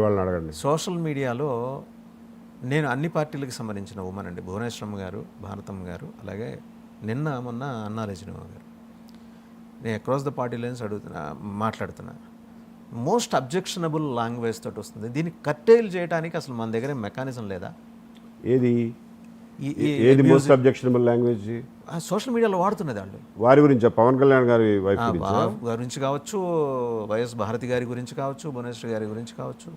వాళ్ళని అడగండి. సోషల్ మీడియాలో నేను అన్ని పార్టీలకు సంబంధించిన ఉమెన్ అండి, భువనేశ్వరమ్మ గారు, భారతమ్మ గారు, అలాగే మొన్న అన్నారెజినమ్మ గారు, నేను అక్రాస్ ద పార్టీ లైన్స్ మాట్లాడుతున్నా. మోస్ట్ అబ్జెక్షనబుల్ లాంగ్వేజ్ తోటి వస్తుంది. దీన్ని కట్టేలు చేయడానికి అసలు మన దగ్గర మెకానిజం లేదా? ఏది ఏది మోస్ట్ అబ్జెక్షనబుల్ లాంగ్వేజ్? సోషల్ మీడియాలో వాడుతున్నది వాళ్ళు. వారి గురించి పవన్ కళ్యాణ్ గారి వైఫ్ గురించి కావచ్చు, వైఎస్ భారతి గారి గురించి కావచ్చు, భువనేశ్వర్ గారి గురించి కావచ్చు.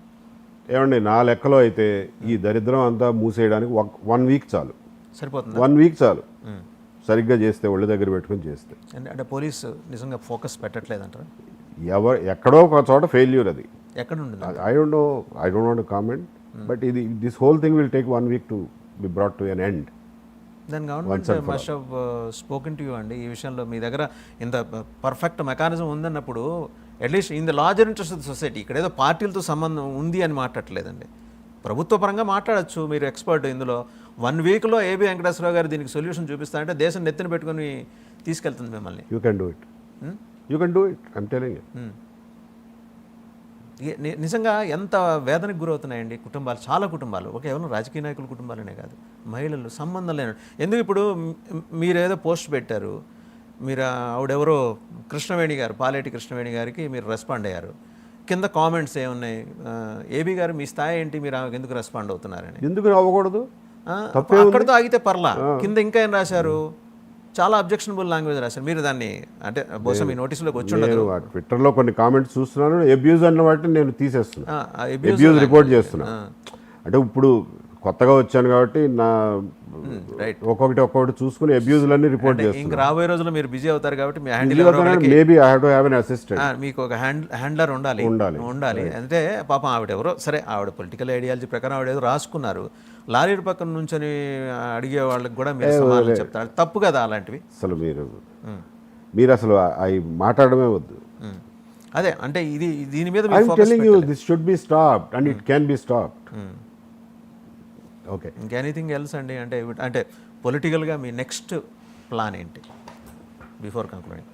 ఏమండి, నా లెక్కలో అయితే ఈ దరిద్రం అంతా మూసేయడానికి 1 వీక్ చాలు. సరిపోతుంది. 1 వీక్ చాలు, సరిగ్గా చేస్తే, ఒళ్ళు దగ్గర పెట్టుకుని చేస్తే. అంటే పోలీసు నిజంగా ఫోకస్ పెట్టట్లేదంటారా? ఎక్కడో ఒక చోట ఫెయిల్యూర్. అది ఎక్కడ ఉంటుంది? I don't want to comment, but this whole thing will take 1 week to be brought to an end. Then government must have spoken to you అండి. ఈ విషయంలో మీ దగ్గర ఇంత పర్ఫెక్ట్ మెకానిజం ఉందన్నప్పుడు at least in the larger interest of the society, ఇక్కడ ఏదో పార్టీలతో సంబంధం ఉంది అని మాట్లాడలేదండి. ప్రభుత్వ పరంగా మాట్లాడచ్చు, మీరు ఎక్స్పర్ట్ ఇందులో. 1 వీక్లో ఏబి వెంకటేశ్వరరావు గారు దీనికి సొల్యూషన్ చూపిస్తారంటే దేశం నెత్తిన పెట్టుకుని తీసుకెళ్తుంది మిమ్మల్ని. You can do it, I'm telling you. నిజంగా ఎంత వేదనకు గురవుతున్నాయండి కుటుంబాలు, చాలా కుటుంబాలు. కేవలం రాజకీయ నాయకుల కుటుంబాలనే కాదు, మహిళలు, సంబంధం లేని. ఎందుకు ఇప్పుడు మీరేదో పోస్ట్ పెట్టారు, మీరు ఆవిడెవరో కృష్ణవేణి గారు, పాలేటి కృష్ణవేణి గారికి మీరు రెస్పాండ్ అయ్యారు. కింద కామెంట్స్ ఏమున్నాయి? ఏబీ గారు మీ స్థాయి ఏంటి, మీరు ఆమెకు ఎందుకు రెస్పాండ్ అవుతున్నారని. ఎందుకు అవ్వకూడదు? అక్కడితో ఆగితే పర్లా. కింద ఇంకా ఏం రాశారు? చాలా అబ్జెక్షనబుల్ లాంగ్వేజ్ రాశారు. మీరు దాన్ని అంటే బహుశా మీ నోటీసులోకి వచ్చి ఉండదు. ట్విట్టర్లో కొన్ని కామెంట్స్ చూస్తున్నాను, అబ్యూజ్ అన్న వాటిని నేను తీసేస్తున్నా, అబ్యూజ్ రిపోర్ట్ చేస్తున్నా. అంటే ఇప్పుడు కొత్తగా వచ్చాను కాబట్టి నా ఒక్కొక్కటి చూసుకుని అబ్యూజ్లన్నీ రిపోర్ట్ చేస్తాను. ఇంకా రాబోయే రోజుల్లో మీరు బిజీ అవుతారు కాబట్టి మీ maybe I have to have an assistant. మీకు ఒక హ్యాండ్లర్ ఉండాలి. అంటే పాపం ఆవిడెవరో, సరే ఆవిడ పొలిటికల్ ఐడియాలజీ ప్రకారం ఆవిడ ఏదో రాసుకున్నారు. లారీ పక్కన నుంచొని అడిగే వాళ్ళకి కూడా మీరు సమాధానం చెప్తారు. తప్పు కదా అలాంటివి. అసలు మీరు అసలు అవి మాట్లాడమే వద్దు. అదే అంటే దీని మీద this should be stopped and it can be stopped. Okay, ఇంకెనీథింగ్ ఎల్స్ అండి? అంటే పొలిటికల్గా మీ నెక్స్ట్ ప్లాన్ ఏంటి బిఫోర్ కంక్లూడింగ్?